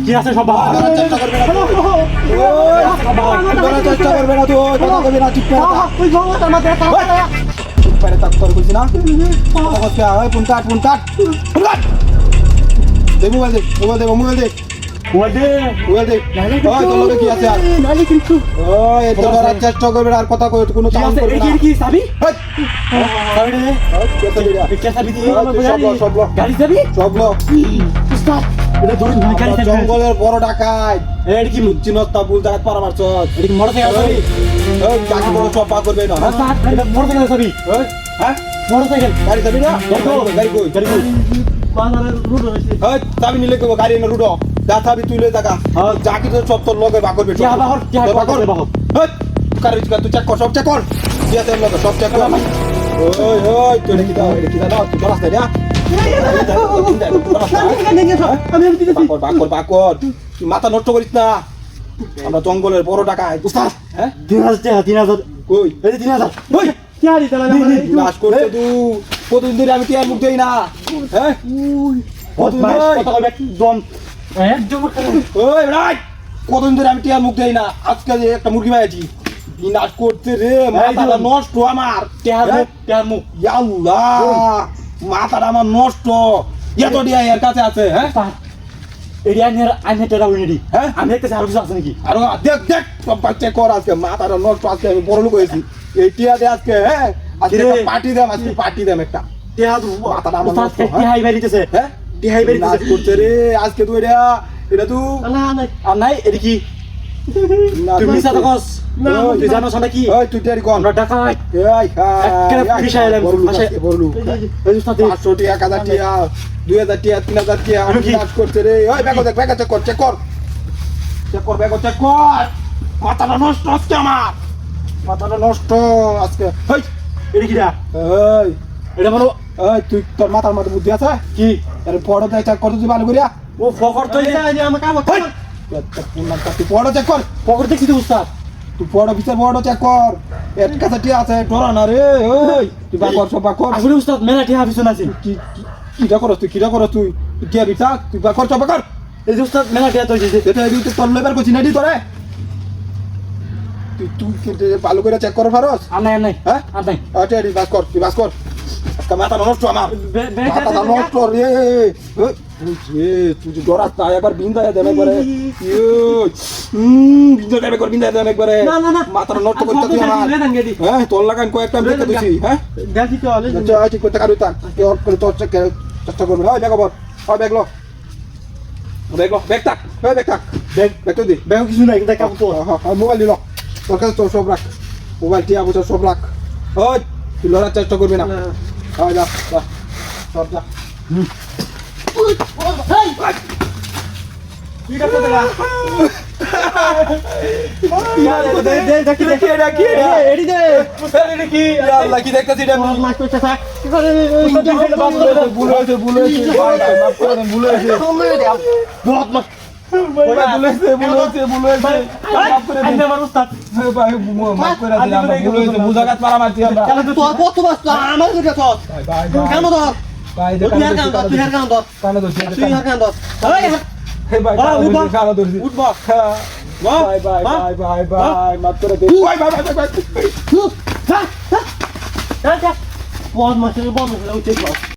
কি আছে সব বাবা চেষ্টা করবে না চেষ্টা করবে না তুই কথা কবি না চুপ ওই জঙ্গল আমাদের করে তাক তোর বলছি না কথা কথা ওই ফোন কাট দে মোবাইল দে ওই দে ওই তোর লগে কি আছে আর নালি কিন্তু ওই এত ধরার চেষ্টা করবে আর কথা কই কোনো চান্স করবে না কি সাবি সাইড দে কত দিরা কে সাবি দি সব লো গাড়ি সাবি সব লো উস্তাদ এটা ধরুন গাড়ি সাবি জঙ্গলের বড় ডাকাত এর কি চিনস্তা বুল ডাকাত পারাবার চল এটা কি মোটরসাইকেল সাবি ওই গাড়ি বড় সব পা করবে না উস্তাদ এটা মোটরসাইকেল সাবি হ্যাঁ মোটরসাইকেল গাড়ি যাবি না গাড়ি কই বাজারের রোড হইছে ওই চাবি নিলে কই গাড়ি না রুডো যা চাবি তুই লই টাকা যা কি তোর সব তোর লগে বা করবে কি বাহর ওই কারে তুই চেক কর সব চেক কর কি আছে এর লগে সব চেক কর ওই তুই কি দাও তুই রাস্তা দে বাকর তুই মাথা নষ্ট করিস না আমরা জঙ্গলের বড় ডাকাত উস্তাদ হ্যাঁ 3000 কই এই 3000 ওই কি আরি তালা নাশ করতে তুই কতদিন ধরে আমি টিয়ার মুখ দেই না হ্যাঁ একদম একদম ওই ভাই কতদিন ধরে আমি টিয়ার মুখ দেই না আজকে যে একটা মুরগি মাইছি কি নাশ করতে রে মাথাটা নষ্ট আমার টেহার মুখ আল্লাহ মাথাটা আমার নষ্ট এত টিয়া এর কাছে আছে হ্যাঁ এরিয়া নিয়ে আমি টেরা উইনি হ্যাঁ আমি একটা আর কিছু আছে নাকি আর দেখ সব বাচ্চা কর আজকে মাথাটা নষ্ট আজকে আমি বড় লোক হয়েছি এই টিয়া দে আজকে হ্যাঁ আজকে পার্টি দেম একটা টেহা মাথাটা আমার নষ্ট টেহাই বাড়িতেছে হ্যাঁ টেহাই নাচ বাড়িতেছে করছে রে আজকে তুই এটা তুই না না আর নাই এটা কি তুমি সাথে কস না তুই জানো না কি ওই তুই টেরি কোন আমরা ডাকাত এই একেবারে পুলিশ আইলাম বললু এই উস্তাদ 500 টাকা 1000 টাকা 2000 টাকা 3000 টাকা আমি নাচ করছে রে ওই ব্যাগ চেক কর ব্যাগ চেক কর মাথাটা নষ্ট আজকে আমার মাথাটা নষ্ট আজকে হেই এটা কি রা এই এটা বলো এই তুই তোর মাথার মধ্যে বুদ্ধি আছে কি আরে পড়ো চেক কর তুই ভালো করিয়া ও ফকর তো এটা আমার কাম তুই পড়ো চেক কর ফকর দেখছি তো উস্তাদ তুই পড়ো বিচার পড়ো চেক কর এর কাছে টি আছে ডরা না রে ওই তুই বাকর সব বাকর আসলে উস্তাদ মেলা টিহা পিছন আছে কিটা করস তুই তুই টিয়া বিচার তুই বাকর সব বাকর এই যে উস্তাদ মেলা টিহা তো দিছে এটা এই তুই তোর লেবার করছিস না দি তোরে তুই কিন্তু ভালো করে চেক কর ফারস আর নাই হ্যাঁ আর নাই আচ্ছা তুই বাস কর আজকে মাথা নষ্ট আমার মাথা নষ্ট রে তুই ডরাস না একবার বিন্দা দেবে একবারে বিন্দা দেবে একবারে মাথা নষ্ট করতে তুই আমার হ্যাঁ তোর লাগান কয়েকটা দেখতে দিছি হ্যাঁ গাছি তো আলে ঠিক করতে কারুই তাক কে অফ করে তোর চেষ্টা করবে হয় ব্যাগ আবার হয় ব্যাগ লো ব্যাগ থাক ব্যাগ তো দি ব্যাগ কিছু নাই কিন্তু কাম তো হ্যাঁ মোবাইল দিল তোর কাছে তোর সব রাখ মোবাইল টিয়া বুঝা সব রাখ ওই তুই লড়ার চেষ্টা করবি না হয় যা সব যা কি দেখতেছি বুঝাঘাত মারা মারছি আমরা বল মাসে উঠে